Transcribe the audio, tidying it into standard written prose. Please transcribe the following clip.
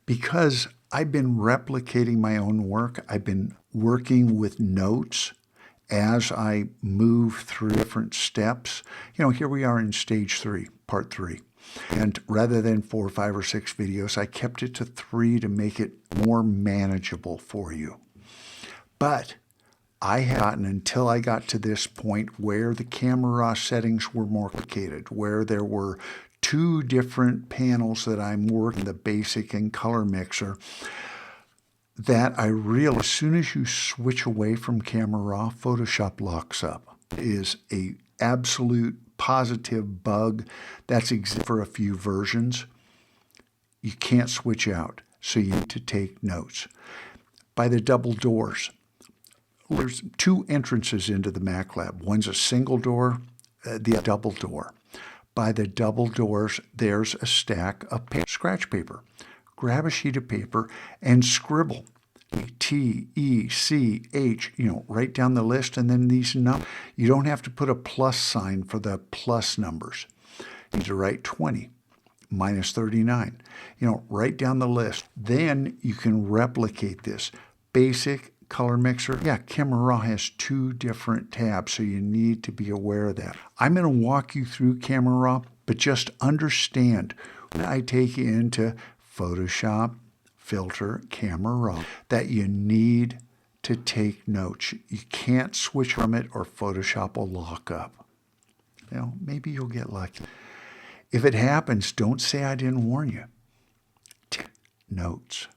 Because I've been replicating my own work, I've been working with notes as I move through different steps. Here we are in stage 3, part 3. And rather than 4, 5, or 6 videos, I kept it to 3 to make it more manageable for you. But I had gotten until I got to this point where the camera raw settings were more complicated, where there were 2 different panels that I'm working, the basic and color mixer, that I realized as soon as you switch away from camera raw, Photoshop locks up. It is a absolute positive bug that's existed for a few versions. You can't switch out, so you need to take notes. By the double doors, there's 2 entrances into the Mac Lab. One's a single door, the double door. By the double doors, there's a stack of scratch paper. Grab a sheet of paper and scribble T, E, C, H, write down the list, and then these numbers. You don't have to put a plus sign for the plus numbers. You need to write 20, minus 39. Write down the list. Then you can replicate this. Basic, color mixer. Yeah, Camera Raw has 2 different tabs, so you need to be aware of that. I'm going to walk you through Camera Raw, but just understand when I take you into Photoshop, Filter, Camera Raw, that you need to take notes. You can't switch from it or Photoshop will lock up. Maybe you'll get lucky. If it happens, don't say I didn't warn you. Take notes.